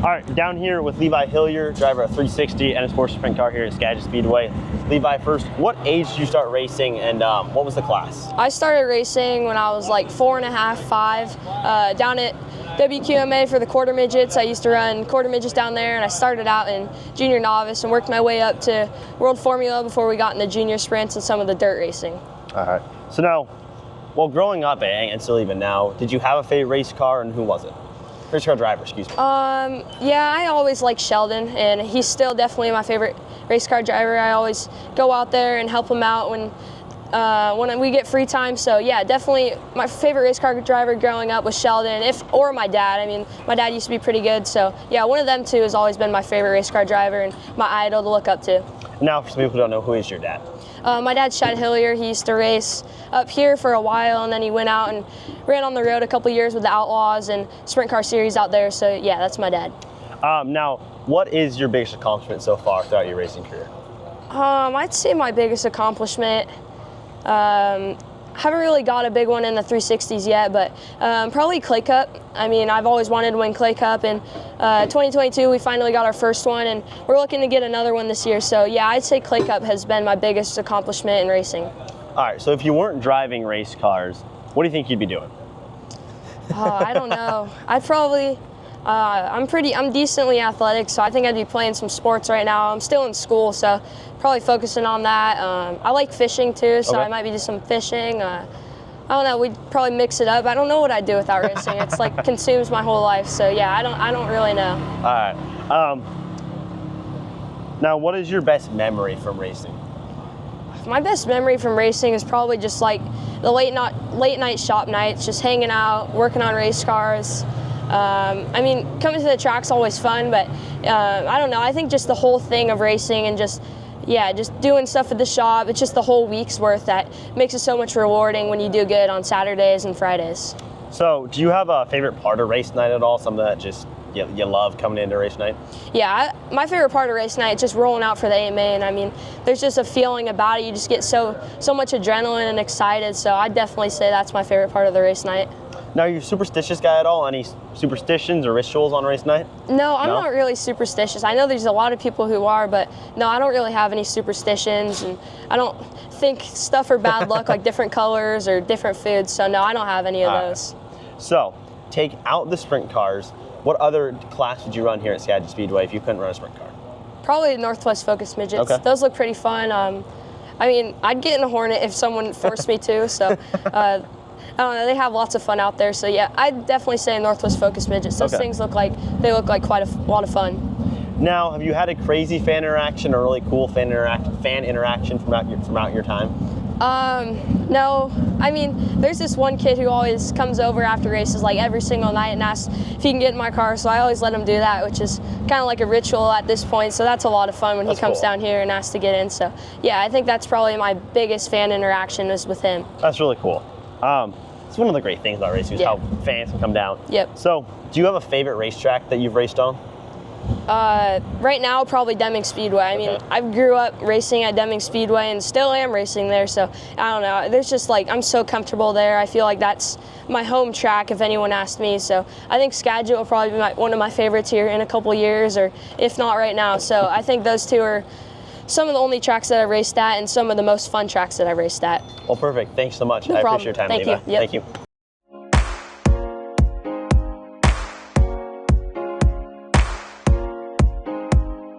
All right, down here with Levi Hillier, driver of 360 and a sports sprint car here at Skagit Speedway. Levi, first, what age did you start racing, and what was the class? I started racing when I was like 4.5, 5, down at WQMA for the quarter midgets. I used to run quarter midgets down there, and I started out in junior novice and worked my way up to World Formula before we got into junior sprints and some of the dirt racing. All right, so now, well, growing up and still even now, did you have a favorite race car, and who was it? Race car driver, excuse me. Yeah, I always liked Sheldon, and he's still definitely my favorite race car driver. I always go out there and help him out when we get free time. So yeah, definitely my favorite race car driver growing up was Sheldon, or my dad. I mean, my dad used to be pretty good. So yeah, one of them two has always been my favorite race car driver and my idol to look up to. Now, for some people who don't know, who is your dad? My dad's Levi Hillier. He used to race up here for a while, and then he went out and ran on the road a couple years with the Outlaws and Sprint Car Series out there. So yeah, that's my dad. Now, what is your biggest accomplishment so far throughout your racing career? I'd say my biggest accomplishment, haven't really got a big one in the 360s yet, but probably Clay Cup. I mean, I've always wanted to win Clay Cup, and 2022 we finally got our first one, and we're looking to get another one this year. So yeah, I'd say Clay Cup has been my biggest accomplishment in racing. All right, so if you weren't driving race cars, what do you think you'd be doing? I don't know. I'd probably, I'm decently athletic, so I think I'd be playing some sports right now. I'm still in school, so probably focusing on that. I like fishing too, so okay. I might be doing some fishing. I don't know, we'd probably mix it up. I don't know what I'd do without racing. It's like consumes my whole life, so yeah, I don't really know. All right. Now, what is your best memory from racing? My best memory from racing is probably just like the late night shop nights, just hanging out, working on race cars. I mean, coming to the track's always fun, but I don't know. I think just the whole thing of racing and just doing stuff at the shop, it's just the whole week's worth that makes it so much rewarding when you do good on Saturdays and Fridays. So, do you have a favorite part of race night at all? Something that just you love coming into race night? Yeah, my favorite part of race night is just rolling out for the AMA, and I mean, there's just a feeling about it. You just get so much adrenaline and excited, so I'd definitely say that's my favorite part of the race night. Now, are you a superstitious guy at all? Any superstitions or rituals on race night? No, I'm not really superstitious. I know there's a lot of people who are, but no, I don't really have any superstitions, and I don't think stuff are bad luck like different colors or different foods, so no, I don't have any of those. So, take out the sprint cars. What other class would you run here at Skagit Speedway if you couldn't run a sprint car? Probably Northwest Focus Midgets. Okay. Those look pretty fun. I mean, I'd get in a Hornet if someone forced me to, so I don't know, they have lots of fun out there. So yeah, I'd definitely say Northwest Focus Midgets. Those things look like quite a lot of fun. Now, have you had a crazy fan interaction or really cool fan interaction throughout your time? No, I mean, there's this one kid who always comes over after races like every single night and asks if he can get in my car, so I always let him do that, which is kind of like a ritual at this point, so that's a lot of fun when he comes down here and asks to get in. So yeah, I think that's probably my biggest fan interaction is with him. That's really cool. It's one of the great things about racing is how fans can come down. Yep. So, do you have a favorite racetrack that you've raced on? Right now, probably Deming Speedway. I mean, I grew up racing at Deming Speedway and still am racing there, so I don't know. There's just like, I'm so comfortable there. I feel like that's my home track if anyone asked me, so I think Skagit will probably be one of my favorites here in a couple years, or if not right now. So I think those two are some of the only tracks that I've raced at and some of the most fun tracks that I've raced at. Well, perfect. Thanks so much. No I problem. appreciate your time, Thank Levi. you. Yep. Thank you.